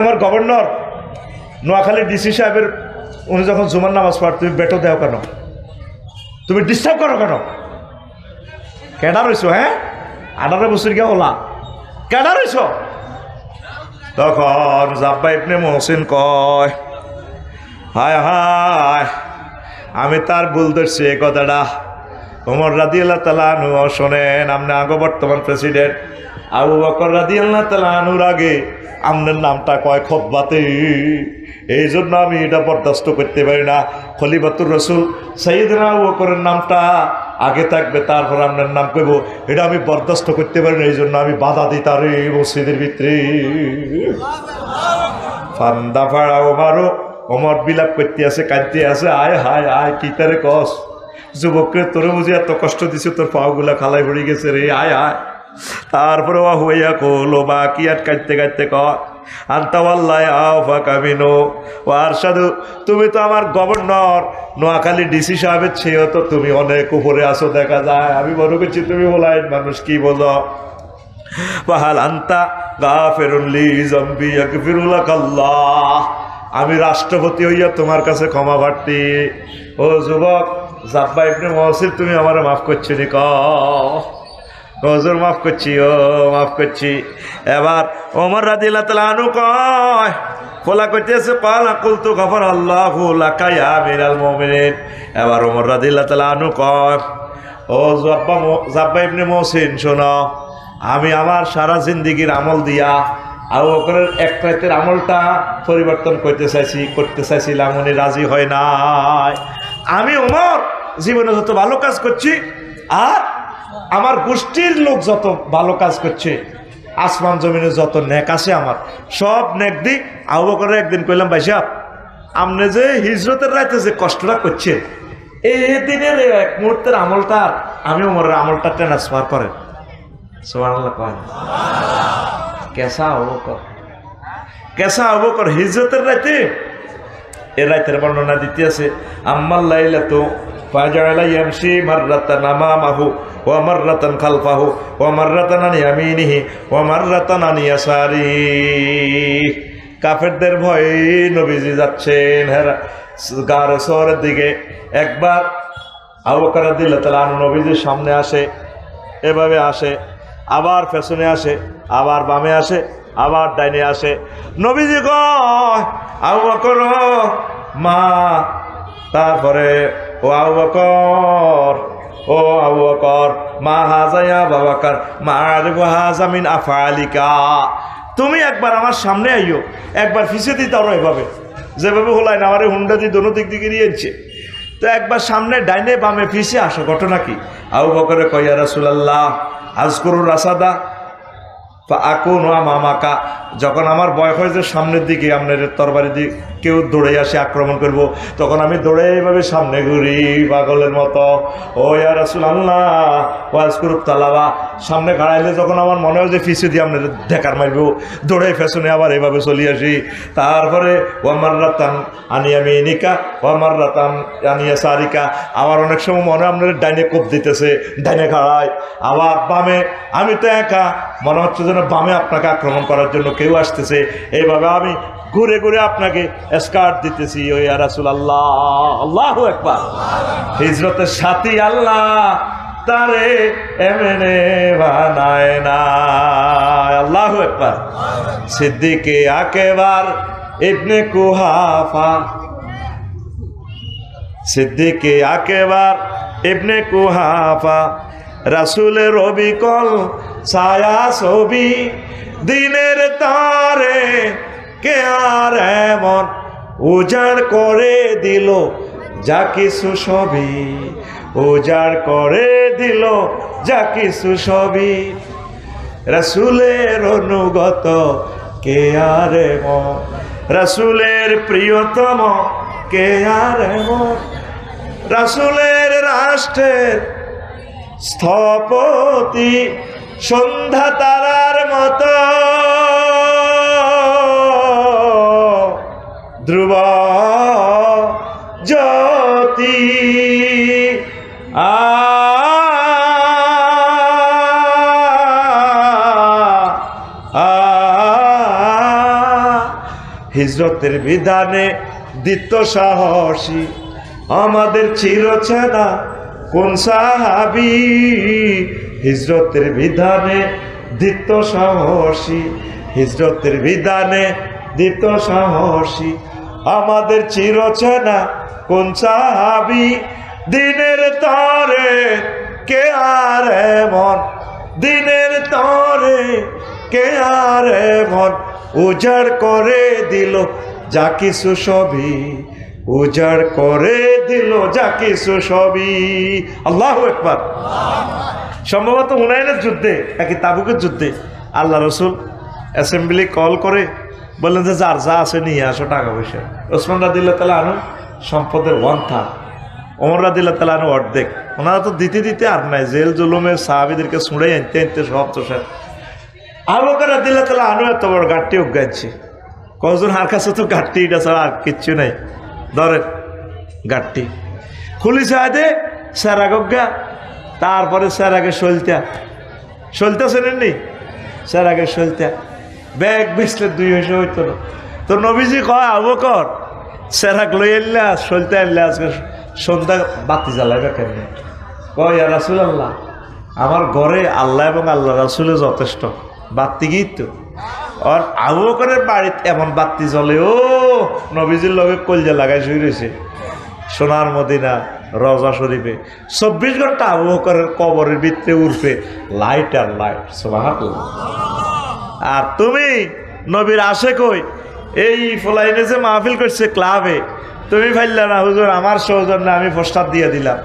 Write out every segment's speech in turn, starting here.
আমার governor Noakhali DC সাহেবের উনি যখন জুমার নামাজ পড় তুমি বেটো দেও কেন, তুমি ডিস্টার্ব করো কেন? কেডা রইছো? হ্যাঁ 18 বছর গিয়া ওলা কেডা রইছ? তখন জাব্বা ইবনে মুহসিন কয়, হায় হায় আমি তার ভুল ধরছি। এই কথাটা ওমর রাদিয়াল্লাহু তাআলা আনহু শোনেন, আপনি আগে বর্তমান প্রেসিডেন্ট আবু বকর রাদিয়াল্লাহু তাআলা আনহুর আগে আপনার নামটা কয় খুতবাতে, এই জন্য আমি এটা বরদাস্ত করতে পারি না। খলিফাতুর রাসূল সাইয়েদনা আবু বকরের নামটা আগে থাকবে, তারপর আপনার নাম কইব, এটা আমি বরদাস্ত করতে পারি না, এই জন্য আমি বাধা দিই তার এই মসজিদের ভিতরে। ফান্দা ফাড়া ওমারও, ওমর বিলাপ করতে আছে, কাঁদতে আছে, আয় হায় আয় কি তারে কস, যুবককে তোরে বুঝি এত কষ্ট দিছে, তোর পাওগুলা খালাই পড়ে গেছে রে, আয় আয়। তারপরে ও হইয়া কলো বা কি আর কাঁদতে কাঁদতে কর, আন্তাওয়াল্লাহ আফা কামিনো ও আর সাধু, তুমি তো আমার গভর্নর নোয়াখালী ডিসি সাহেবের চেয়েও তো তুমি অনেক উপরে আসো দেখা যায়। আমি মনে করছি তুমি বলাইন মানুষ, কি বলো? বাহাল আন্তা গাফিরুল্লি জম্বি ইয়াগফিরুলাকাল্লাহ, আমি রাষ্ট্রপতি হইয়া তোমার কাছে ক্ষমা প্রার্থী। ও যুবক জাব্বা ইবনে মুহসিন, তুমি আমার মাফ করছো নি? হুজুর মাফ করছি, ও মাফ করছি। এবার ওমর রাদিয়াল্লাহু তাআলা আনহু কয়, খোলা করতেছে, ক্বালা কুলতু গাফারাল্লাহু লাকা ইয়া আমিরাল মুমিনিন। এবার ওমর রাদিয়াল্লাহু তাআলা আনহু কয়, ও জাব্বা ইবনে মুহসিন শোনো, আমি আমার সারা জিন্দেগির আমল দিয়া আবু বকরের এক রাতের আমলটা পরিবর্তন করতে চাইছিলাম, উনি রাজি হয় নাই। আমি ওমর জীবনে যত ভালো কাজ করছি আর আমার গোষ্ঠীর লোক যত ভালো কাজ করছে, আসমান জমিনে যত নেক আছে আমার সব নেক দিক আবু বকরের একদিন কইলাম, ভাই সাহেব আপনি যে হিজরতের রাতে যে কষ্টটা করছেন, এই দিনের এক মুহূর্তের আমলটা আমি ওমরের আমলটা ট্রান্সফার করেন। সুবহানাল্লাহ কয় কেসা আবু বকর হিজরতের রাতে, এর রাতের বর্ণনা দিতে আছে, আম্মাল লাইলাতু ফাজাআলা ইয়ামশি মাররাতান আমামাহু ওয়া মাররাতান খালফাহু ওয়া মাররাতান আন ইয়ামিনিহি ওয়া মাররাতান আন ইয়াসারিহি। কাফেরদের ভয়ে নবীজি যাচ্ছেন গার শহরের দিকে। একবার আবু বকর রাদিয়াল্লাহু তাআলা আনহু নবীজির সামনে আসে, এভাবে আসে, আবার পেছনে আসে, আবার বামে আসে, আবার ডাইনে আসে। নবীজি কয়, আবু বকর মা, তারপরে ও আবু বকর, ও আবু বকর মা হাজা ইয়া আবু বকর মা আরিফু হাজা মিন আফআলিকা। তুমি একবার আমার সামনে আইও, একবার পিছে দিতে আরো এভাবে যেভাবে হলাই না আমার হুন্ডা দিয়ে দোনো দিক দিকে নিয়েছে, তো একবার সামনে ডাইনে বামে পিছে আসো, ঘটনা কি? আবু বকরে কয়, ইয়া রাসূলুল্লাহ আযকুরু রাসাদা ফাআকুনু আমামাকা, যখন আমার ভয় হয় যে সামনের দিকে আপনার তরবারি দিয়ে কেউ দৌড়ে আসে আক্রমণ করব, তখন আমি দৌড়ে এইভাবে সামনে ঘুরি পাগলের মতো। ও ইয়া রাসূলুল্লাহ ওয়াজকুরু তালাবা, সামনে গাড়াইলে যখন আমার মনে হয় যে পিছু দিয়ে আপনার ঢেকার মারব, দৌড়ে পেছনে আবার এইভাবে চলে আসি। তারপরে ওয়ামাররাতান আনিয়ামিনিকা ওয়ামাররাতান আনিয়াসারিকা, আবার অনেক সময় মনে হয় আপনার ডাইনে কোপ দিতেছে, ডাইনে গাড়ায়, আবার বামে, আমি তো একা, মনে হচ্ছে যেন বামে আপনাকে আক্রমণ করার জন্য কেউ আসতেছে, এইভাবে আমি ঘুরে ঘুরে আপনাকে স্কার্ট দিতেছি। ও ইয়া রাসূলুল্লাহ, আল্লাহু আকবার। হিজরতের সাথী আল্লাহ তারে এমনে বানায় না, আল্লাহু আকবার। সিদ্দিকে আকবার ইবনে কুহাফা, সিদ্দিকে আকবার ইবনে কুহাফা, রাসূলের অবিকল ছায়া ছবি, দিনের তারে কে আর এমন উজাড় করে দিল যা কিছু সবই, উজাড় করে দিল যা কিছু সবই, রাসূলের অনুগত কে আর এমন, রাসূলের প্রিয়তম কে আর এমন, রাসূলের রাষ্ট্রের স্থপতি সন্ধ্যা তারার মতো, ধ্রুব জ্যোতি হিজরতের বিধানে দিত সাহসী আমাদের চিরচেনা কোন সাহাবী, হিজরতের বিধানে দিত সাহসী, হিজরতের বিধানে দিত সাহসী আমাদের চিরচেনা কোন সাহাবী, দিনের তরে কে আর এমন, দিনের তরে কে আর এমন উজাড় করে দিল যা কিছু সবই, উজাড় করে দিল যা কিছু সবই। আল্লাহু আকবার। সম্ভবত হুনাইনের যুদ্ধে নাকি তাবুকের যুদ্ধে আল্লাহ রসুল অ্যাসেম্বলি কল করে বললেন যে যার যা আছে নিয়ে আসো টাকা পয়সা। ওসমান রাদিয়াল্লাহু তাআলা আনহু সম্পদের 1/3, ওমর রাদিয়াল্লাহু তাআলা আনহু অর্ধেক। ওনারা তো দিতে দিতে আর নাই, জেল জুলুমের সাহাবীদেরকে ছুঁড়ে আনতে আনতে সব তো শেষ। আবু বকর রাদিয়াল্লাহু তাআলা আনহু এত বড় গাড়টি উগাইছে, কজন আর কাছে তো গাড়টি এটা ছাড়া আর কিচ্ছু নাই, ধরেন গাড়টি খুলি সাহায্যে স্যারাগা, তারপরে স্যার আগে সলতা চেনেননি, স্যার আগে সলতা ব্যাগ বিছলে 2 হয়েছে হইতো না। তো নবীজি কয় আবু বকর স্যারাক লই আনলে সলতে আনলে আজকে সন্ধ্যা বাতি জ্বালাইবে কেন? কয় ইয়া রাসূলুল্লাহ আমার ঘরে আল্লাহ এবং আল্লাহ রাসূলে যথেষ্ট, বাতি গিয়ে তো আর আবু বকরের বাড়িতে এমন বাতি জ্বলে, ও নবীজির লগে কলজা লাগাই শুয়ে রয়েছে সোনার মদিনা রওজা শরীফে 24 ঘন্টা আবু বকরের কবরের ভিতরে উঠবে লাইট আর লাইট। সুবহানাল্লাহ। আর তুমি নবীর আশে কই এই ফলাইনে যে মাহফিল করছে ক্লাবে, তুমি ফাইল্লা না হুজুর আমার সৌজন্যে আমি প্রস্তাব দিয়ে দিলাম,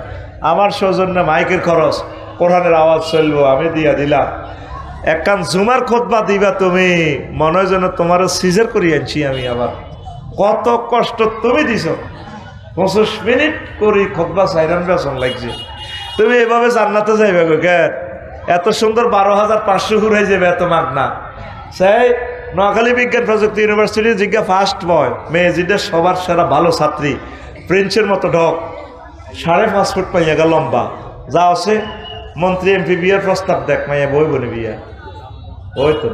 আমার সৌজন্যে মাইকের খরচ কোরআনের আওয়াজ চলবো আমি দিয়ে দিলাম, একখান জুমার খুতবা দিবা তুমি, মনে হয় যেন তোমার সিজার করি আনছি আমি। আবার কত কষ্ট তুমি দিছ, 25 মিনিট করি খুতবা সাইরান বেসন লাগছে। তুমি এভাবে জান্নাতে যাইবে গো কেন? এত সুন্দর 12,500 ঘুরাই যাবে এত মাগনা। সেই নোয়াখালী বিজ্ঞান প্রযুক্তি ইউনিভার্সিটি জিজ্ঞা ফার্স্ট বয় মেয়ে যেটা সবার সেরা ভালো ছাত্রী, প্রিন্সের মতো ঢক, 5.5 ফুট পাইয়া গা লম্বা, যা আছে মন্ত্রী এমপি বিয়ার প্রস্তাব দেখ মাইয়া বই বনে বিয়া, ওই তো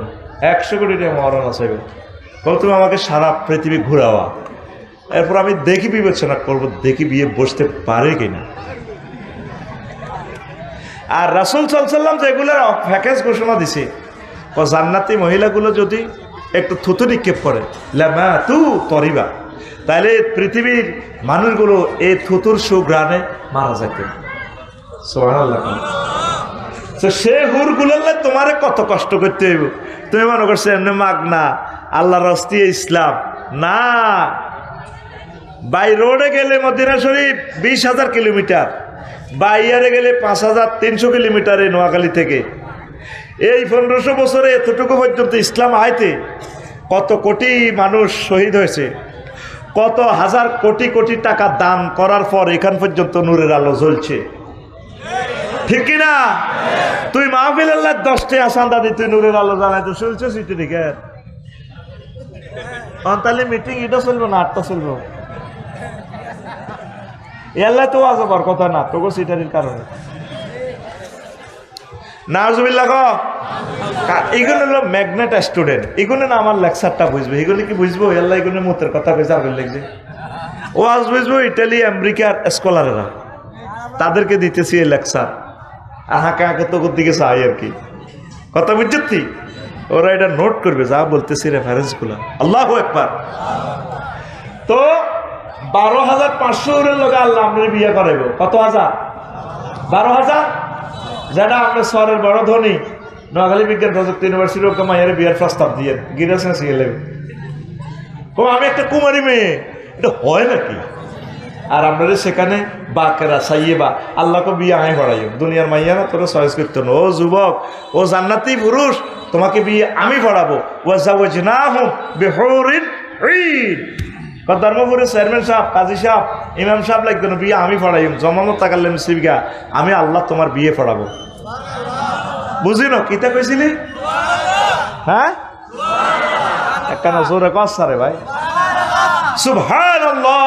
100 কোটি টাকা মরণ আছে। তুমি আমাকে সারা পৃথিবী ঘুরাওয়া, এরপর আমি দেখি বিবেচনা করবো দেখি বিয়ে বসতে পারে কিনা। আর রাসূল সাল্লাল্লাহু আলাইহি ওয়াসাল্লাম যেগুলোর প্যাকেজ ঘোষণা দিছে, জান্নাতি মহিলাগুলো যদি একটু থুতু নিক্ষেপ করে লামা তু তরিবা, তাহলে পৃথিবীর মানুষগুলো এই থুতুর সুঘ্রাণে মারা যেত। সুবহানাল্লাহ। তো সে হুরগুলোর তোমারে কত কষ্ট করতে হইব? তুমি মনে করছো এমনি মাগনা আল্লাহর রাস্তে ইসলাম না। বাই রোডে গেলে মদিনা শরীফ 20,000 কিলোমিটার, বাই ইয়ারে গেলে 5,300 কিলোমিটার এই নোয়াখালী থেকে। এই 1500 বছরে এতটুকু পর্যন্ত ইসলাম আইতে কত কোটি মানুষ শহীদ হয়েছে, কত হাজার কোটি কোটি টাকা দান করার পর এখান পর্যন্ত নূরের আলো জ্বলছে, ঠিক কিনা? তুই মাহফিল আল্লাহ 10টা আসান্দা দি তুই নূরের আলো জ্বালাইতে চলছে সিটি দিকে, তাহলে মিটিং এটা চলবো না 8টা চলবো। এল্লা তো আজবার কথা না তোকে সিটারির কারণে নাউজুবিল্লাহ। এগুলো হলো ম্যাগনেট স্টুডেন্ট, এগুলো না আমার লেকচারটা বুঝবে, এগুলো কি বুঝবো? এল্লা এগুলো মুতের কথা কইছে আর লাগছে ও আজ বুঝবো। ইটালি আমেরিকার স্কলাররা তাদেরকে দিতেছি এই লেকচার, আহাকে আগে তোর দিকে চাই আর কি, কথা বুঝছি? ওরা এটা নোট করবে যা বলতেছি রেফারেন্সগুলো। আল্লাহু আকবার। তো 12,500 লোক আল্লাহ আমরা বিয়ে করাইব। কত হাজার? 12,000। যেটা আপনার শহরের বড় ধনী নোয়াখালী বিজ্ঞান প্রযুক্তি ইউনিভার্সিটি ওকে মায়ের বিয়ের প্রস্তাব দিয়ে গিরেছেন শিখে ও আমি একটা কুমারী মেয়ে, এটা হয় নাকি? আর আপনাদের সেখানে বাকেরা সাইয়েবা আল্লাহকে বিয়ে আয় পড়াইও, দুনিয়ার মাইয়া না তোরা চয়েস করতো না। ও যুবক, ও জান্নাতি পুরুষ, তোমাকে বিয়ে আমি পড়াবো। ওয়াজাওয়াজনাহুম বিহুরিন ঈন। ধর্মপুরের চেয়ারম্যান সাহেব, কাজী সাহেব, ইমাম সাহেব লাগবে না, বিয়ে আমি পড়াইম। জমানত তাকাল্লাম সিবিকা, আমি আল্লাহ তোমার বিয়ে পড়াবো। বুঝি না কিতা কইছিলি? হ্যাঁ একখানা জোরে কসারে ভাই সুবহানাল্লাহ।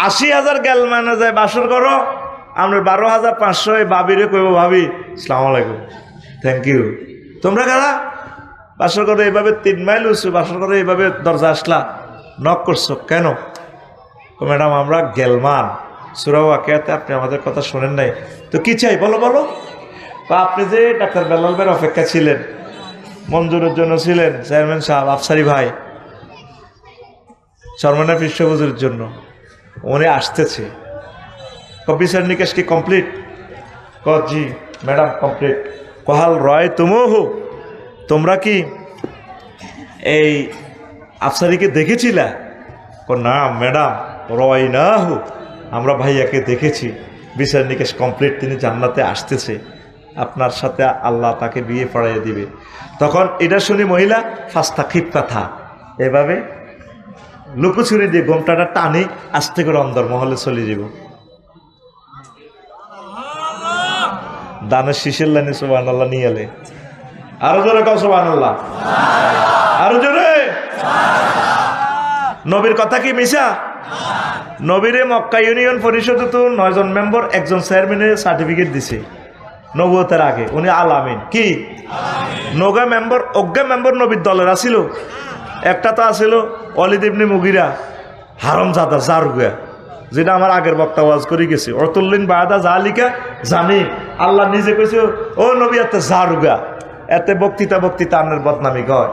80,000 গেল মানে যায় বাসর করো, আমরা 12,500 বাবিরে কইব ভাবি আসসালামু আলাইকুম থ্যাংক ইউ। তোমরা কারা? বাসর ঘরে এইভাবে 3 মাইল উঁচু, বাসর ঘরে এইভাবে দরজা আসলা, নক করছো কেন? ম্যাডাম আমরা গেলমান, সূরা ওয়াকিয়াতে আপনি আমাদের কথা শোনেন নাই, তো কি চাই বলো বলো। আপনি যে ডাক্তার বেলাল ভাইয়ের অপেক্ষা ছিলেন, মঞ্জুরের জন্য ছিলেন, চেয়ারম্যান সাহেব, আফসারি ভাই, চরমনার পৃষ্ঠভূজুরের জন্য, উনি আসতেছে। বিচার নিকাশ কি কমপ্লিট? জি ম্যাডাম কমপ্লিট। কহাল রয় তুমও হো, তোমরা কি এই আফসারিকে দেখেছিলা? না ম্যাডাম, রয় না হো, আমরা ভাইয়াকে দেখেছি, বিচার নিকাশ কমপ্লিট, তিনি জান্নাতে আসতেছে, আপনার সাথে আল্লাহ তাকে বিয়ে পড়াইয়ে দিবে। তখন এটা শুনি মহিলা ফাস্তা খিপ্তা থা, এভাবে লুকোছুরি দিয়ে গোমটাটা টানি আস্তে করে অন্দর মহলে চলে যাব। দানের শীষের লাইনে সুবহানাল্লাহ নিয়ে এলে, আরো জোরে কাউ সুবহানাল্লাহ, আরো জোরে। নবীর কথা কি মিশা? নবীরে মক্কা ইউনিয়ন পরিষদে তো 9 জন মেম্বার, 1 জন চেয়ারম্যানের সার্টিফিকেট দিছে নবুয়তের আগে, উনি আলামিন কি নগা মেম্বার, অজ্ঞা মেম্বার নবীর দলের আসিল। একটা তো আসিল ওয়ালিদ ইবনে মুগিরা, হারামজাদা জারুগা, যেটা আমার আগের বক্তা ওয়াজ করে গেছে, অতুল্লিন বাদা জালিকা জানি, আল্লাহ নিজে কইছে ও নবী এতে জারুগা, এতে বক্তৃতা আনের বদনামি কয়।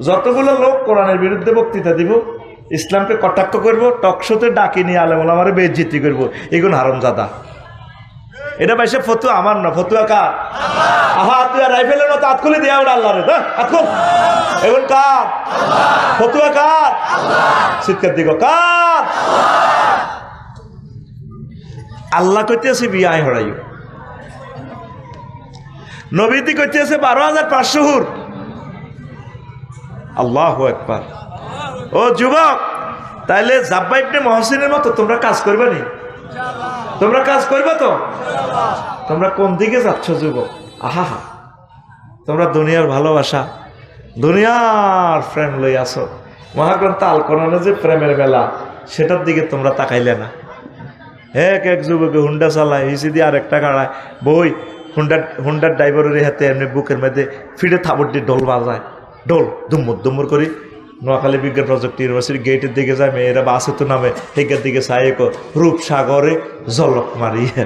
যতগুলো লোক কোরআনের বিরুদ্ধে বক্তৃতা দিব, ইসলামকে কটাক্ষ করবো, টকশোতে ডাকি নিয়ে আলেম ওলামারে বেইজ্জতি করবো, এগুলো হারামজাদা। এটা বাইসে ফতুয়া আমার না, ফতুয়া কার? আহা তুই রাইফেলের মতো হাত খুলে দেয়া ওটা আল্লাহ রে, হাত খুল, এখন কার ফতুয়া? কার? চিৎকার দিগো কার? আল্লাহ কইতেছে বিয়ায় হরাইও, নবীতি কইতেছে 12,500 হুর। আল্লাহু আকবার। ও যুবক, তাইলে জাব্বা ইবনে মুহসিনের মতো তোমরা কাজ করবে নি? তোমরা কাজ করবে তো? তোমরা কোন দিকে যাচ্ছ যুবক? আহা, তোমরা দুনিয়ার ভালোবাসা, দুনিয়ার প্রেম লই আসো, মহাগ্রন্থ আল কোরআনে যে প্রেমের বেলা, সেটার দিকে তোমরা তাকাইলে না। এক যুবকে হুন্ডা চালায়, হিসি দিয়ে আরেকটা কাড়ায়, বই হুন্ডার ড্রাইভারের হাতে এমনি বুকের মধ্যে ফিরে থাবর দিয়ে ঢোল বাজায়, ঢোল দুম্মুর করি। নোয়াখালী বিজ্ঞান প্রযুক্তি ইউনিভার্সিটি গেটের দিকে যায়, মেয়েরা বাসে তো নামে, হেগের দিকে চাই রূপসাগরে জলক মারিয়ে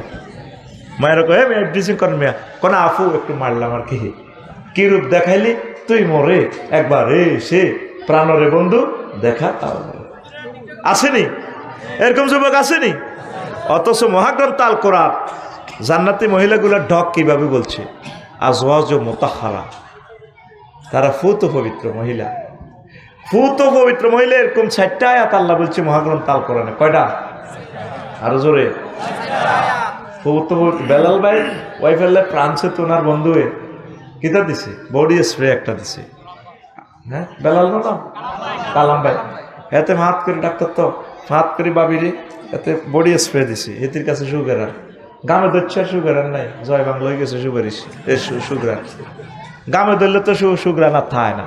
মায়েরা কয়ে মেয়ে ড্রিজিং করেন, মেয়া কোন আফু একটু মারলাম আর কি রূপ দেখাইলি তুই মোরে একবার সে প্রাণরে বন্ধু দেখা, তাও আসেনি এরকম যুবক আসেনি। অথচ মহাগ্রন্থ আল কোরআন জান্নাতি মহিলাগুলোর ঢক কিভাবে বলছে, আজওয়াজ মুতাহহারা, তারা ফুত পবিত্র মহিলা, ফুত পবিত্র মহিলা। এরকম 4টা আয়াত আল্লাহ বলছে মহাগ্রন্থ আল কোরআনে। কয়টা? আরো জোরে। বেলাল ভাই ওয়াইফেলে ফ্রান্সে তো ওনার বন্ধু কিতা দিছে, বডি স্প্রে একটা দিছে। হ্যাঁ বেলাল না, কালাম ভাই, এতে হাত করে ডাক্তার তো হাত করে বাবিরে, এতে বডি স্প্রে দিছে। এটির কাছে সুগার আর গামে ধরছে, আর সুগার আর নাই, জয় বাংলা হয়ে গেছে সুগার। গামে ধরলে তো সুগার আর থায় না।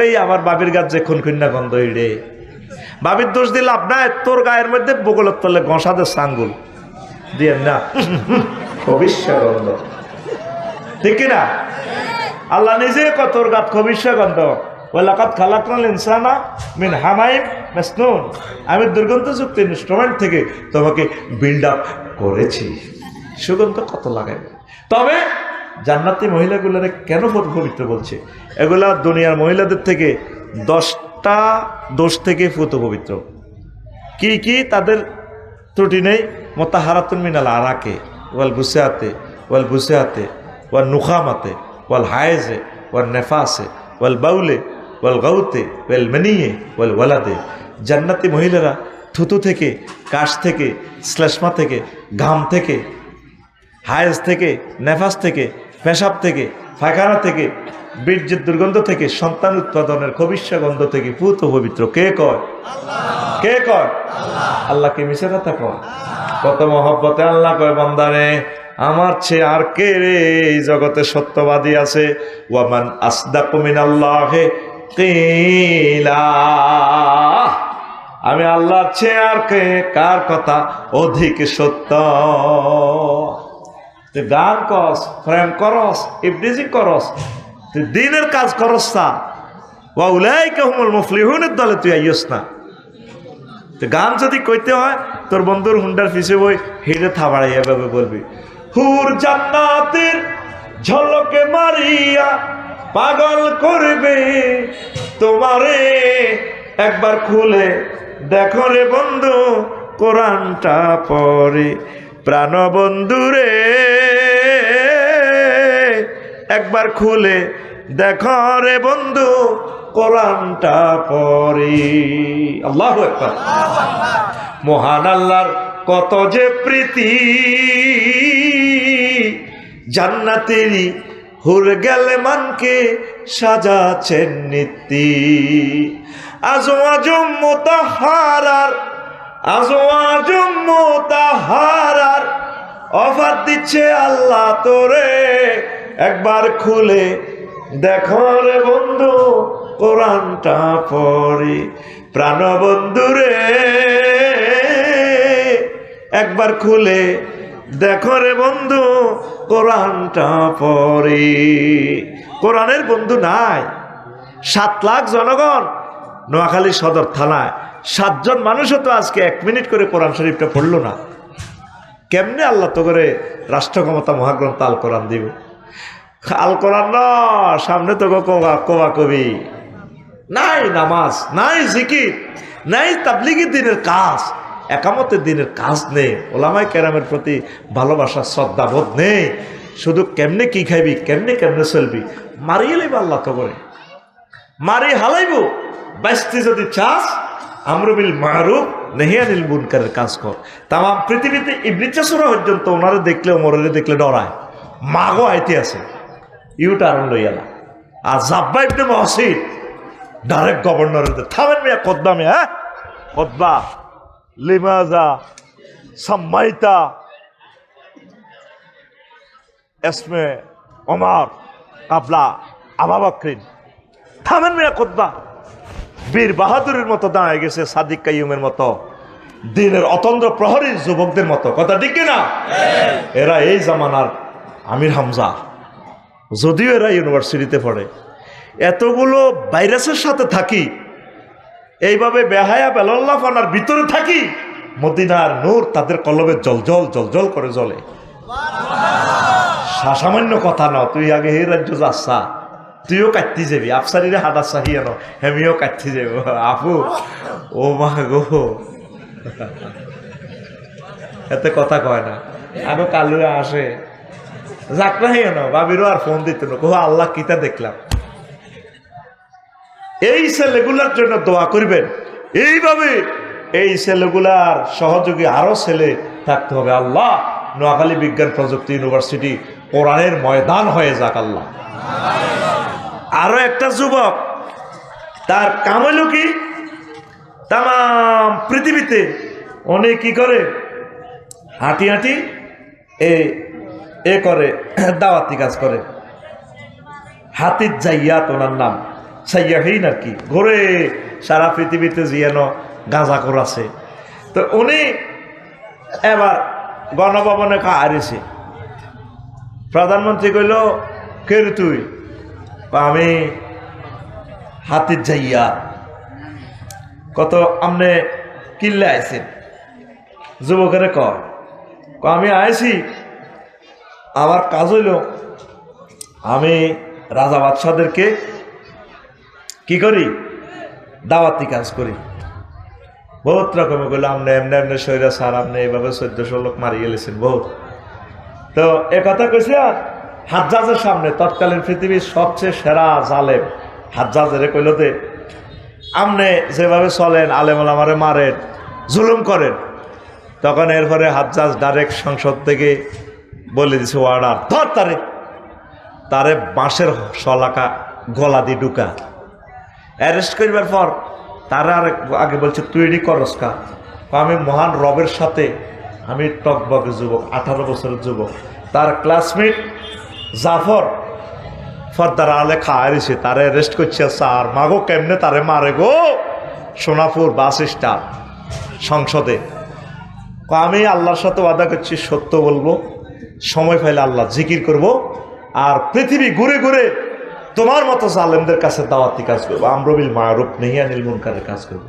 এই আমার বাবির গাছ যে খুনখুন্না গন্ধ, রে বাবির দোষ দিলে আপনার তোর গায়ের মধ্যে বগলের তলে গসাদের সাঙ্গুল দিয়ে না, খবিষ্যা গন্ধ, ঠিক কিনা? আল্লাহ নিজে তোর গাত খবিষ্যা গন্ধ, ওয়ালাকাদ খালাকনাল ইনসানা মিন হামাইম মাসনুন, আমি দুর্গন্ধযুক্ত ইনস্ট্রুমেন্ট থেকে তোমাকে বিল্ড আপ করেছি। সুগন্ধ কত লাগাইবে। তবে জান্নাতি মহিলাগুলোরে কেন পবিত্র বলছে? এগুলা দুনিয়ার মহিলাদের থেকে 10টা দোষ থেকে ফুত পবিত্র। কি কি তাদের ত্রুটি নেই? মুতাহহারাতুন মিনাল আরাকে ওয়াল বুসাতে ওয়াল নুখামাতে ওয়াল হায়েজে ওয়াল নেফাসে ওয়াল বাউলে ওয়াল গাউতে ওয়াল মানিয়ে ওয়াল ওয়ালাদে। জান্নাতি মহিলারা থুতু থেকে, কাশ থেকে, শ্লেষ্মা থেকে, ঘাম থেকে, হায়েজ থেকে, নেফাস থেকে, পেশাব থেকে, পায়খানা থেকে, বীর্যের দুর্গন্ধ থেকে, সন্তান উৎপাদনের খবিষ্যা গন্ধ থেকে পুত পবিত্র। কে কয়? কে কয়? আল্লাহকে মিছে কথা কয়? কত মহব্বতে আল্লাহ কয়, বান্দারে আমার চেয়ে আর কে রে এই জগতে সত্যবাদী আছে? ওয়ামান আসদাকু মিনাল্লাহি কিলা, আমি আল্লাহর চেয়ে আর কে, কার কথা অধিক সত্য? তুই গান করস, প্রেম করস, ইবলিজি করস, তুই দিনের কাজ করস না, ওয়া উলাইকা হুমুল মুফলিহুনের দলে তুই আইস না। তো গান যদি কইতে হয় তোর বন্ধুর হুন্ডার পিছে বই হেঁটে থাবাড়াই এভাবে বলবি, হুর জান্নাতের ঝলকে মারিয়া পাগল করবে তোমারে, একবার খুলে দেখো রে বন্ধু কোরআনটা পড়ে, প্রাণ বন্ধুরে একবার খুলে দেখো রে বন্ধু কোরআনটা পড়ে। আল্লাহু আকবার। মহান আল্লাহর কত যে প্রীতি, জান্নাতেরই হুর গেলে মানকে সাজাচ্ছেন নীতি, আজম মোতাহারার আজম মোতাহারার অফার দিচ্ছে আল্লাহ তোরে, একবার খুলে দেখো রে বন্ধু কোরআনটা পড়ে, প্রাণ বন্ধুরে একবার খুলে দেখো রে বন্ধু কোরআনটা পড়ে। কোরআনের বন্ধু নাই। 7 লাখ জনগণ নোয়াখালী সদর থানায় 7 জন মানুষও তো আজকে 1 মিনিট করে কোরআন শরীফটা পড়লো না। কেমনে আল্লাহ তো করে রাষ্ট্র ক্ষমতা মহাগ্রন্থ আল কোরআন দিব? আল কোরআন না, সামনে তো কোবা কবি নাই, নামাজ নাই, জিকির নাই, তাবলিগি দিনের কাজ, একামতের দিনের কাজ নেই, ওলামায়ে কেরামের প্রতি ভালোবাসা শ্রদ্ধাবোধ নেই। শুধু কেমনে কি খাইবি, কেমনে কেমনে চলবি, মারিয়ে লইব আল্লাহ তো করে, মারি হালাইব। বাঁচতে যদি চাস আমরু বিল মারুফ নাহি আনিল মুনকারের কাজ কর। তাম পৃথিবীতে ইবলিসরা পর্যন্ত ওনারে দেখলে ওমরে দেখলে ডরায়, মাগো আইতে আছে ইউটার্ন লইয়ালা। আর জাব্বা ইবনে মহসিন ডাইরেক্ট গভর্নরের থামেন মিয়া কদ্বা, মিয়া হ্যাঁ কদ্বা লিমাজা সাম্মাইতা এসমে ওমর কাবলা আবু বকরিন, থামেন মিয়া কদ্বা। বীর বাহাদুরের মতো দাঁড়ায় গেছে, সাদিক কাইয়ুমের মতো, দিনের অতন্দ্র প্রহরী যুবকদের মতো। কথা ঠিক কিনা? এরা এই জামানার আমির হামজা, যদিও এরা ইউনিভার্সিটিতে পড়ে। এতগুলো ভাইরাসের সাথে থাকি, এইভাবে বেহায়া বেলাল্লাহ ফানার ভিতরে থাকি, মদিনার নূর তাদের কলবে জলজল জলজল করে জ্বলে। সামান্য কথা না, তুই আগে এই রাজ্য যাচ্ছা, তুইও কাটতে যাবি, আফসারিরে হাত আসা হিয়ানো হেমিও কাটতে যাব। আপু ও মা গো, এতে কথা কয় না, আরো কালুরা আসে যাক না হিয়ানো, বাবিরও আর ফোন দিত না, কো আল্লাহ কিতা দেখলাম। এই ছেলেগুলার জন্য দোয়া করবেন। এইভাবে এই ছেলেগুলার সহযোগী আরো ছেলে থাকতে হবে। আল্লাহ নোয়াখালী বিজ্ঞান প্রযুক্তি ইউনিভার্সিটি কোরআনের ময়দান হয়ে যাক আল্লাহ। আরো একটা যুবক, তার কাম হইল কি, তাম পৃথিবীতে অনেক কি করে হাঁটি হাঁটি এ করে দাওয়াতি কাজ করে। হাতির জাইয়াত ওনার নাম, সাইয়াহীন আর কি, ঘুরে সারা পৃথিবীতে যেন গাঁজা করাছে। তো উনি এবার গণভবনে হারিয়েছে। প্রধানমন্ত্রী কইল, কে রে তুই? আমি হাতির যাইয়া। কত আমনে কিল্লে আইছেন? যুবকেরে কয়, আমি আইছি, আমার কাজ হইল আমি রাজা বাদশাদেরকে কি করি, দাওয়াতি কাজ করি। বহুত রকমের করলো, আপনি এমনি এমনি সৈরা সার, আপনি এইভাবে 1400 লোক মারি গেলেছেন বহুত। তো এ কথা কইছে হাজ্জাজের সামনে, তৎকালীন পৃথিবীর সবচেয়ে সেরা জালেম হাজ্জাজের কইল দে, আপনি যেভাবে চলেন আলেম ওলামারে মারেন, জুলুম করেন। তখন এরপরে হাজ্জাজ ডাইরেক্ট সংসদ থেকে বলে দিছে অর্ডার, ধর তারে বাঁশের শলাকা গলা দিয়ে ঢুকা। অ্যারেস্ট করবার পর তারা আর আগে বলছে, তুই এডি করস কা? আমি মহান রবের সাথে, আমি টকবকে যুবক, 18 বছরের যুবক, তার ক্লাসমেট জাফর ফর্দার আলে খাওয়াইছে, তারে অ্যারেস্ট করছে। স্যার মাগো কেমনে তারে মারে গো? সোনাপুর বাস স্ট্যান্ড সংসদে। আমি আল্লাহর সাথে ওয়াদা করছি, সত্য বলবো, সময় পাইলে আল্লাহ জিকির করব, আর পৃথিবী ঘুরে ঘুরে তোমার মতো জালেমদের কাছে দাওয়াতি কাজ করবো, আমর বিল মারুফ নাহি আনিল মুনকারের কাজ করবো।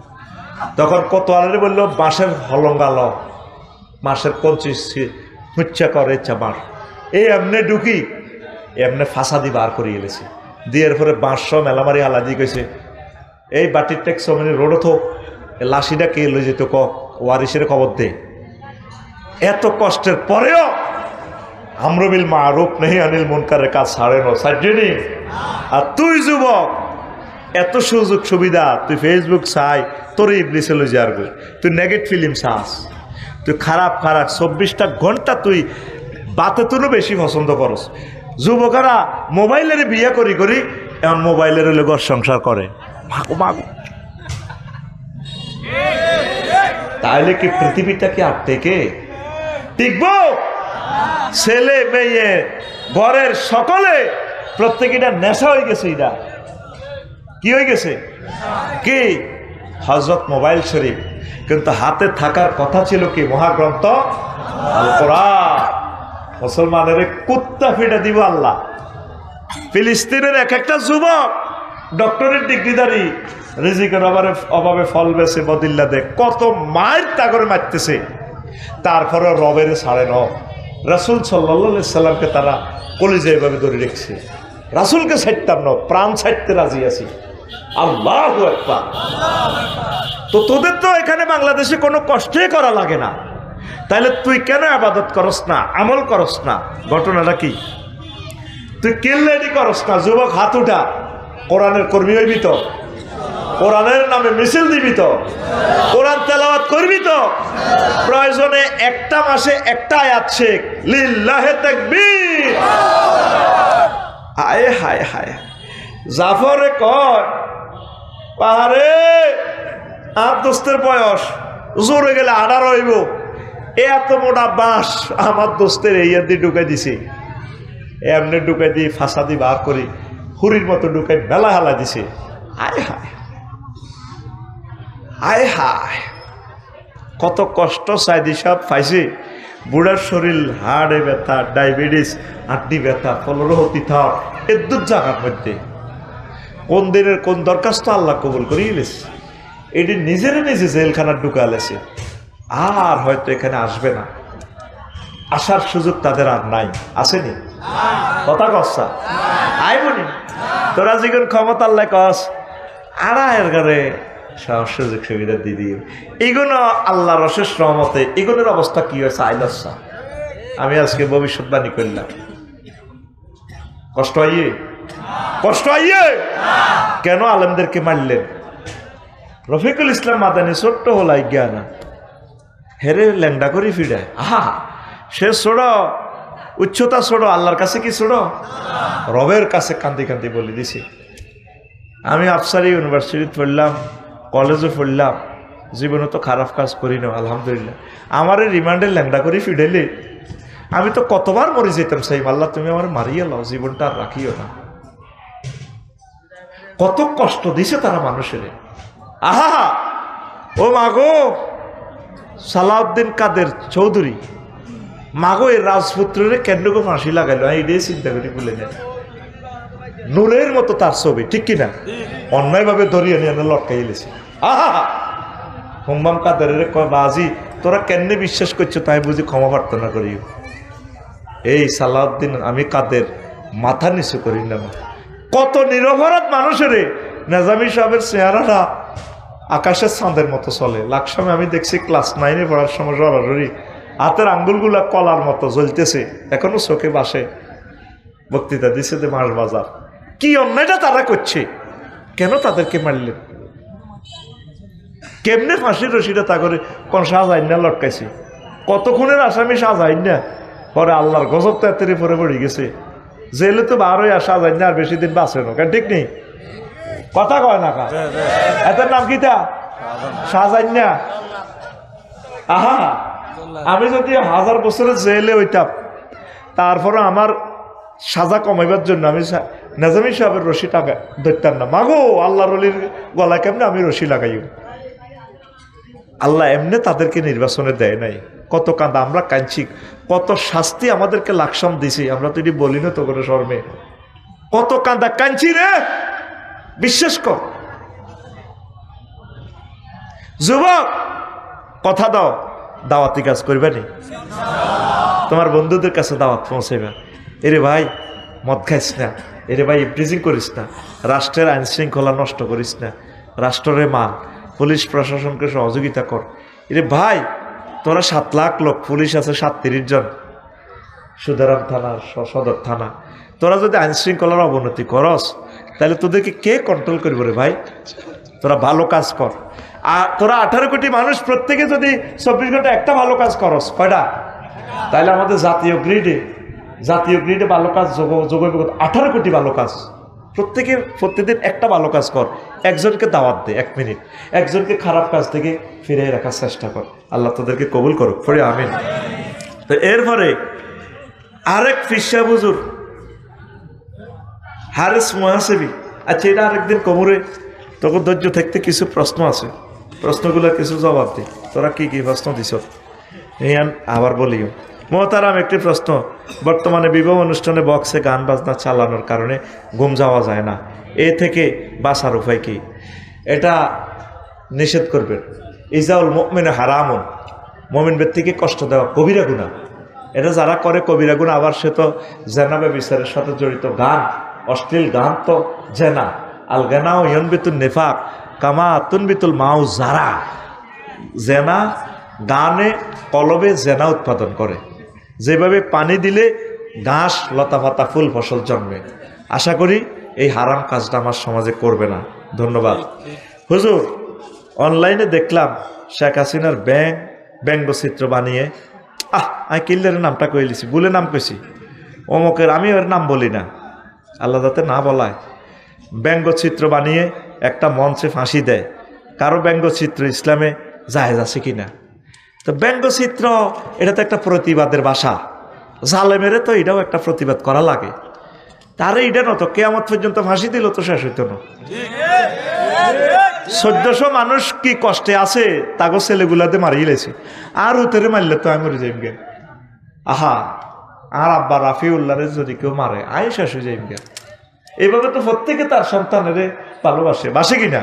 তখন কোতোয়ালি বললো বাঁশের হলঙ্গাল, বাঁশের কঞ্চি হুচ্চা করে ইচ্ছা বাঁশ, এই এমনি ঢুকি এমনি ফাঁসা দি বার করিয়ে এলেছে। দিয়ে এরপরে বাঁশ সব মেলামারি আলা দিয়ে গেছে, এই বাটির ট্যাক্স মানে রোডও থো লাশিটা কে লই যেত, ওয়ারিসের খবর দে। এত কষ্টের পরেও আমর বিল মারুফ নাহি আনিল মুনকারের কাজ ছাড়ে না, ছাড়িনি। আর তুই যুবক, এত সুযোগ সুবিধা, তুই ফেসবুক চাই তোর ইবলিসে লই যার, তুই নেগেটিভ ফিল্ম চাস, তুই খারাপ 24টা ঘন্টা তুই বাতে তুলো বেশি পছন্দ করস। যুবকেরা মোবাইলের বিয়ে করি করি এখন মোবাইলের হলে ঘর সংসার করে, মাগো মাগো। তাহলে কি পৃথিবীটা কি আর টিকবো? ছেলে মেয়ে ঘরের সকলে প্রত্যেকটা নেশা হয়ে গেছে। এটা কি হয়ে গেছে? কি হযরত মোবাইল শরীফ, কিন্তু হাতে থাকার কথা ছিল কি মহাগ্রন্থ আল কোরআন। মুসলমানের কুত্তা ফিটা দিব আল্লাহ। ফিলিস্তিনের এক একটা যুবক ডক্টরের ডিগ্রিধারী রিজিকের অভাবে ফল বেছে বদিল্লা দেখ কত মায়ের তাগরে মারতেছে, তারপরে রবের ছাড়ে ন। রাসূল সাল্লাল্লাহু আলাইহি সাল্লামকে তারা কলিজা এভাবে ধরে রেখেছে, রাসূলকে ছাড়তাম না, প্রাণ ছাড়তে রাজি আছি। আল্লাহু আকবার। তো তোদের তো এখানে বাংলাদেশে কোনো কষ্টই করা লাগে না, তাহলে তুই কেন ইবাদত করস না, আমল করস না? ঘটনাটা কি? তুই কিল্লেডি করস না? যুবক হাত উঠা, কোরআনের কর্মী হইবি তো? কোরআনের নামে মিছিল দিবি তো? কোরআন তেলাওয়াত করবি তো? প্রয়োজনে একটা মাসে একটা আয়াত শেখ, লিল্লাহে তাকবীর। হায় হায় হায়। জাফরে কয় পাহাড়ে আর দোস্তের বয়স জোরে গেলে 18 হইব, এত মোটা বাঁশ আমার দোস্তের এই দিয়ে ঢুকাই দিছে, এমনি ঢুকাই দিয়ে ফাঁসা দিয়ে বার করি হুরির মতো ঢুকাই বেলা হালা দিছে। হায় হায় হায় হায়, কত কষ্ট সাইদি সব পাইছে। বুড়ার শরীর হাড়ে ব্যথা, ডায়াবেটিস, হাড্ডি ব্যথা, ফলরহতি থাক এদুর জায়গার মধ্যে কোন দিনের কোন দরখাস্ত আল্লাহ কবুল করিয়ে লেছে, এটি নিজেরা নিজে জেলখানার ঢুকালেছে, আর হয়তো এখানে আসবে না, আসার সুযোগ তাদের আর নাই। আসেনি? কথা কসা আইবনি তোরা যেগুন ক্ষমতা আল্লাহ কস আড়ায়ের ঘরে সব সুযোগ সুবিধা দিয়ে দিও। এগুলো আল্লাহর অশেষ রহমতে এগুলোর অবস্থা কি হয়েছে আইলসা। আমি আজকে ভবিষ্যৎবাণী করলাম, কষ্ট আইয়ে, কষ্ট আইয়ে। কেন আলেমদেরকে মারলেন? রফিকুল ইসলাম মাদানী ছোট্ট হলাই জ্ঞানা হেরে ল্যাংডা করি ফিডায়। আহা, সে ছোড়ো, উচ্চতা ছোড়ো, আল্লাহর কাছে কি ছোড়ো? রবের কাছে কান্দি কান্দি বলে দিছি। আমি আফসারি ইউনিভার্সিটি পড়লাম, কলেজে পড়লাম, জীবনে তো খারাপ কাজ করি না আলহামদুলিল্লাহ। আমার রিমান্ডে ল্যাংডা করি ফিডেলে আমি তো কতবার মরে যেতাম। সেই আল্লাহ তুমি আমার মারিয়ে লাও, জীবনটা আর রাখিও না। কত কষ্ট দিছে তারা মানুষের। আহা, ও মাগো সালাউদ্দিন কাদের চৌধুরী, মাগো এই রাজপুত্রের কেন্দ্রকে ফাঁসি লাগাইলো, এটাই চিন্তা করি বলে নেন। নূরের মতো তার ছবি, ঠিক কিনা? অন্যায়ভাবে ধরিয়ে নিয়ে লটকাই এলেছে। আহা, হুম্মাম কাদের কয় বাজি তোরা কেন বিশ্বাস করছো, তাই বুঝি ক্ষমা প্রার্থনা করি। এই সালাউদ্দিন আমি কাদের মাথা নিচু করি না। কত নিরপরাধ মানুষের নেজামি সাহেবের চেহারাটা আকাশের চাঁদের মতো চলে। লাকসামে আমি দেখছি ক্লাস 9-এ পড়ার সময় সরাসরি হাতের আঙ্গুলগুলা কলার মতো জ্বলতেছে, এখনো চোখে বাসে। বক্তৃতা দিছে যে মাস বাজার কি অন্যায়টা তারা করছে, কেন তাদেরকে মারলেন? কেমনে ফাঁসির রশিটা তা করে কোন সাজাইন না লটকাইছে? কত খুনের আসামি সাজাইন না, পরে আল্লাহর গজব তাড়াতাড়ি পরে পড়ে গেছে। জেলে তো বার হয়ে আসা যায় না, আর বেশি দিন বাঁচে না, ঠিক নেই? কথা কয় না কা এটার নাম কিতা? সাজাইন না। আহা, আমি যদি 1000 বছরের জেলে হইতাম, তারপরে আমার সাজা কমাইবার জন্য আমি নেজামি সাহেবের রশি টাকা ধরতাম না। মাগো আল্লাহর ওলির গলা কেমনে আমি রশি লাগাইও? আল্লাহ এমনি তাদেরকে নির্বাচনে দেয় নাই। কত কান্দা, আমরা কাঁদছি, কত শাস্তি আমাদেরকে লাকসাম দিছি, আমরা তো এটি বলি না তো করে শর্মে। কত কান্দা কাঞ্চি রে, বিশ্বাস কর। যুবক কথা দাও, দাওয়াতি কাজ করবে নি, তোমার বন্ধুদের কাছে দাওয়াত পৌঁছাইবা। এরে ভাই মদ খাইস না, এরে ভাই ইফটিজিং করিস না, রাষ্ট্রের আইন শৃঙ্খলা নষ্ট করিস না, রাষ্ট্রের মান, পুলিশ প্রশাসনকে সহযোগিতা কর। এরে ভাই তোরা 7 লাখ লোক, পুলিশ আছে 37 জন, সুদারাম থানা, সদর থানা, তোরা যদি আইন শৃঙ্খলার অবনতি করস তাহলে তোদেরকে কে কন্ট্রোল করবে রে ভাই? তোরা ভালো কাজ কর। আর তোরা 18 কোটি মানুষ প্রত্যেকে যদি 24 ঘন্টা একটা ভালো কাজ করস, কয়টা? তাহলে আমাদের জাতীয় গ্রিডে ভালো কাজ যোগ 18 কোটি ভালো কাজ। প্রত্যেকে প্রত্যেকদিন একটা ভালো কাজ কর, একজনকে দাওয়াত দে 1 মিনিট, একজনকে খারাপ কাজ থেকে ফিরিয়ে রাখার চেষ্টা কর। আল্লাহ তোদেরকে কবুল করুক, পড়ে আমিন। তো এরপরে আরেক ফিসা হুজুর হারিস মুহাসিবি, আচ্ছা এটা আরেকদিন কবরে, তখন ধৈর্য থাকতে কিছু প্রশ্ন আছে, প্রশ্নগুলোর কিছু জবাব দি। তোরা কি কি প্রশ্ন দিছ আবার বলিও। মোহতারাম একটি প্রশ্ন, বর্তমানে বিবাহ অনুষ্ঠানে বক্সে গান বাজনা চালানোর কারণে ঘুম যাওয়া যায় না, এ থেকে বাঁচার উপায় কি? এটা নিষেধ করবেন। ইজাউল মুমিন হারামুন, মুমিন ব্যক্তিকে কষ্ট দেওয়া কবিরা গুনাহ। এটা যারা করে কবিরা গুনাহ, আবার সে তো জেনা ব্যভিচারের সাথে জড়িত। গান, অশ্লীল গান তো জেনা। আল গানাও ইয়নবিতুল নিফাক কামা তুনবিতুল মাউ জারা। জেনা গানে কলবে জেনা উৎপাদন করে, যেভাবে পানি দিলে ঘাস লতা পাতা ফুল ফসল জন্মে। আশা করি এই হারাম কাজটা আমার সমাজে করবে না। ধন্যবাদ। হুজুর অনলাইনে দেখলাম শেখ হাসিনার ব্যঙ্গচিত্র বানিয়ে, আমি কিল্লারের নামটা কইলিছি, বলে নাম কইছি অমুকের, আমি ওর নাম বলি না, আল্লাহ যাতে না বলায়। ব্যঙ্গচিত্র বানিয়ে একটা মঞ্চে ফাঁসি দেয়। কারো ব্যঙ্গচিত্র ইসলামে জায়েজ আছে কিনা? তো ব্যঙ্গচিত্র এটা তো একটা প্রতিবাদের ভাষা, জালেমেরে তো এটাও একটা প্রতিবাদ করা লাগে। তারে এটা নতো কেয়ামত পর্যন্ত ফাঁসি দিল তো শেষ হইতো না। 1400 মানুষ কি কষ্টে আছে, তাগো ছেলেগুলাতে মারিয়ে লেছে, আর উত্তরে মারলে তো আমি মরে যাইম গে। আহা, আর আব্বা রাফিউল্লাহরে যদি কেউ মারে আয় শেষ হয়ে যাইম গে। এইভাবে তো প্রত্যেকে তার সন্তানের ভালোবাসে, বাসে কিনা?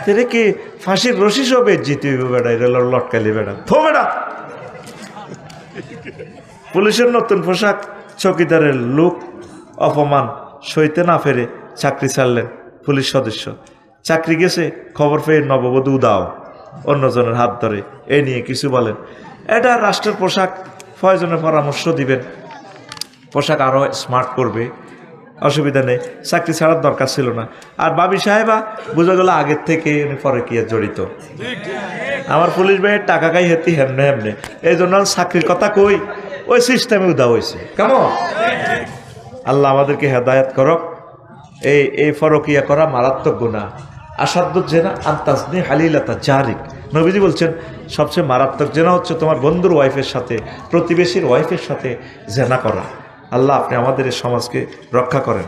তেরে কি ফাঁসির রশি সব জিতে বেড়া, লটকালি বেড়া থো বেড়া। পুলিশের নতুন পোশাক, চৌকিদারের লুক অপমান সইতে না ফেরে চাকরি ছাড়লেন পুলিশ সদস্য। চাকরি গেছে, খবর পেয়ে নববধূ দাও অন্যজনের হাত ধরে, এ নিয়ে কিছু বলেন। এটা রাষ্ট্রের পোশাক, প্রয়োজনের পরামর্শ দিবেন, পোশাক আরও স্মার্ট করবে, অসুবিধা নেই, চাকরি ছাড়ার দরকার ছিল না। আর বাবি সাহেবা বোঝা গেল আগের থেকে পরে কি জড়িত। আমার পুলিশ ভাইয়ের টাকা খাই হেতি হেমনে হেমনে, এই জন্য চাকরির কথা কই, ওই সিস্টেমে উদা হয়েছে। কেমন? আল্লাহ আমাদেরকে হেদায়েত করক। এই ফরকিয়া করা মারাত্মক গুনাহ। আসাধ্য জেনা আন্তাজনি হালিলাতা জারিক, নবীজি বলছেন সবচেয়ে মারাত্মক জেনা হচ্ছে তোমার বন্ধুর ওয়াইফের সাথে, প্রতিবেশীর ওয়াইফের সাথে জেনা করা। আল্লাহ আপনি আমাদের এই সমাজকে রক্ষা করেন।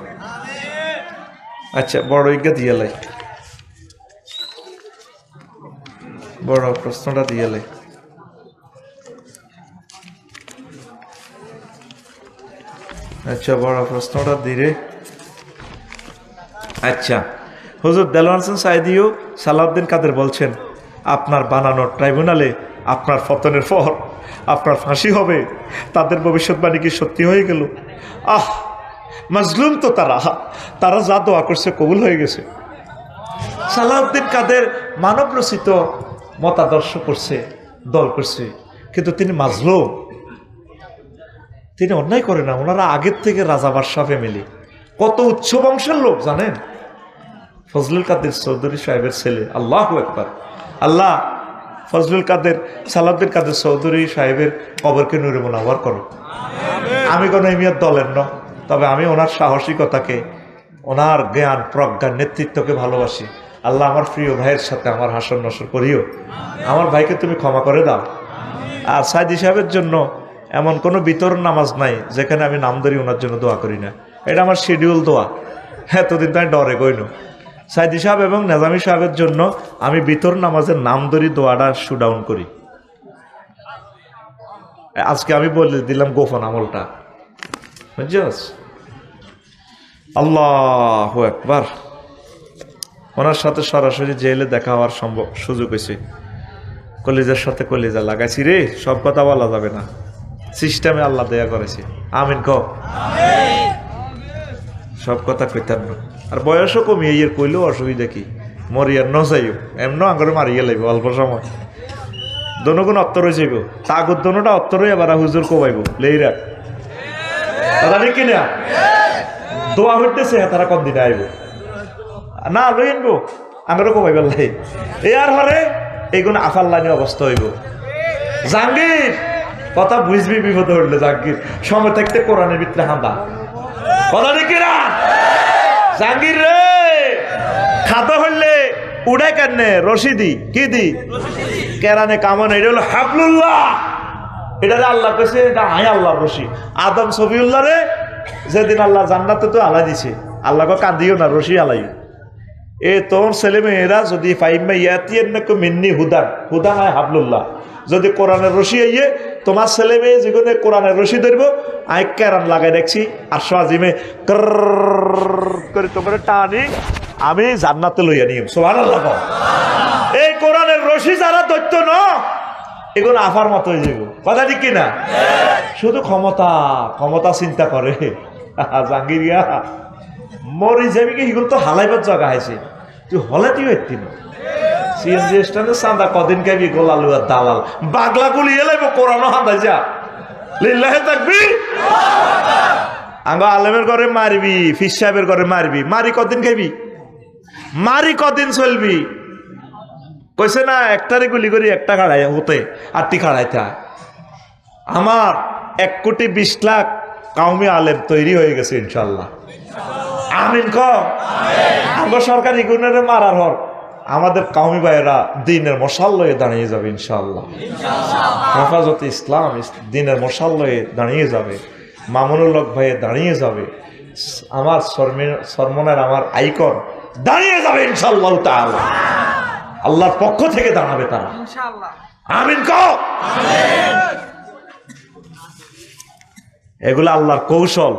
আচ্ছা, বড় ইজ্ঞা দিয়ে লাই, বড় প্রশ্নটা দিয়ে লাই। আচ্ছা, বড় প্রশ্নটা দিরে। আচ্ছা, হুজুর দেলোয়ার হোসেন সাইদিও সালাউদ্দিন কাদের বলছেন আপনার বানানো ট্রাইব্যুনালে আপনার পতনের পর আপনার ফাঁসি হবে, তাদের ভবিষ্যৎবাণী কি সত্যি হয়ে গেল? মাজলুম তো তারা যা দোয়া করছে কবুল হয়ে গেছে। সালাউদ্দিন কাদের মানব রচিত মতাদর্শ করছে, দল করছে, কিন্তু তিনি মাজলুম, তিনি অন্যায় করে না। ওনারা আগের থেকে রাজা বাদশাহ ফ্যামিলি, কত উচ্চ বংশের লোক জানেন। ফজলুল কাদের চৌধুরী সাহেবের ছেলে, আল্লাহু আকবার। আল্লাহ ফজলুল কাদের, সালাউদ্দিন কাদের চৌধুরী সাহেবের কবরকে নূরে মুনাওয়ার করো। আমি কোনো এমিয়ার দলের ন, তবে আমি ওনার সাহসিকতাকে, ওনার জ্ঞান প্রজ্ঞার নেতৃত্বকে ভালোবাসি। আল্লাহ আমার প্রিয় ভাইয়ের সাথে আমার হাসর নসর করিও, আমার ভাইকে তুমি ক্ষমা করে দাও। আর সাইদি সাহেবের জন্য এমন কোনো বিতরণ নামাজ নাই যেখানে আমি নাম ধরি ওনার জন্য দোয়া করি না। এটা আমার শিডিউল দোয়া, এতদিন তো আমি ডরে গইন। সাইদি সাহেব এবং নেজামি সাহেবের জন্য আমি বিতর নামাজের নাম ধরি দোয়াটা শুডাউন করি। আজকে আমি বলে দিলাম গোপন আমলটা, বুঝছস? আল্লাহু আকবার। ওনার সাথে সরাসরি জেলে দেখা হওয়ার সুযোগ হয়েছে। কলিজার সাথে কলিজা লাগাইছি রে, সব কথা বলা যাবে না, সিস্টেমে আল্লাহ দেয়া করেছে। আমিন কও। সব কথা কইতাম না, আর বয়সও কমিয়ে ইয়ের কইলেও অসুবিধা কি, মরিয়ার ন যাইও এমন আঙ্গরে মারিয়ে লাগবে অল্প সময়। দনগুণ অত্তর হয়ে যাইব, তাগর দনটা অত্তর হয়ে আবার হুজুর কমাইব লেইরা তারা ঠিক কিনা। দোয়া হইতেছে তারা কম দিনে আইব না, লই আনবো আঙ্গরে কমাইব লাই। এ আর হরে এইগুলো আফার লাইনে অবস্থা হইব। জাহাঙ্গীর কথা বুঝবি, বিপদে হইলে জাহাঙ্গীর সময় থাকতে কোরআনের ভিতরে হাঁদা কথা ঠিক কিনা। জাহাঙ্গীর রে খাতা হইলে উড়াই কেন রশি দি কি দি কেরানে কামন, এটা হলো হাবলুল্লাহ, এটা আল্লাহ কেছে, এটা আয় আল্লাহ রশি। আদম সফিউল্লাহ রে যেদিন আল্লাহ জান্নাতে তো আলাই দিছে, আল্লাহকে কান্দিও না, রশি আলাই। এ তোর ছেলে মেয়েরা যদি ফাইমা ইয়াতিয়ান্নাকুম মিন্নি হুদান, হুদান আয় হাবলুল্লাহ, যদি কোরআনের রশি আইয়ে তোমার ছেলে মেয়ে যেগুলো কোরআনের রশি ধরবো, আই কেরান লাগাই দেখছি আর সাজিমে করে তোমার টানি আমি জান্নাতে লইয়া নিয়ম। সুবহানাল্লাহ। এই কোরআনের রশি যারা দৈত্য ন, এগুলো আফার মতো হয়ে যাবো কথা ঠিক কিনা। শুধু ক্ষমতা ক্ষমতা চিন্তা করে জাহাঙ্গীরিয়া মরি যাবি কি, এগুলো তো হালাইবার জায়গা আছে, তুই হলে তুই একটি না। সিএনজি স্ট্যান্ডে চাঁদা কদিন খাবি গোলালু আর দালাল বাগলা গুলি এলাইব কোরআন হাতাই যা লিল্লাহে তাকবীর। আঙ্গ আলেমের ঘরে মারবি, ফিস সাহেবের ঘরে মারবি, মারি কদিন খাবি, মারি কদিন চলবি। কইছে না একটারে গুলি করি একটা খাড়াই হতে আটটি খাড়াইতা। আমার 1,20,00,000 কাউমি আলেম তৈরি হয়ে গেছে ইনশাল্লাহ। আমিন ক। আমার সরকারি গুণের মারার হর আমাদের কাউমি ভাইয়েরা দিনের মশাল লয়ে দাঁড়িয়ে যাবে ইনশাল্লাহ। হেফাজতে ইসলাম দিনের মশাল লয়ে দাঁড়িয়ে যাবে, মামুনুল হক ভাইয়ে দাঁড়িয়ে যাবে, আমার সরমনের আমার আইকন দাঁড়িয়ে যাবে ইনশাল্লাহ তাআলা। আল্লাহর পক্ষ থেকে দাঁড়াবে তারা ইনশাআল্লাহ। আমিন কও। এগুলো আল্লাহর কৌশল।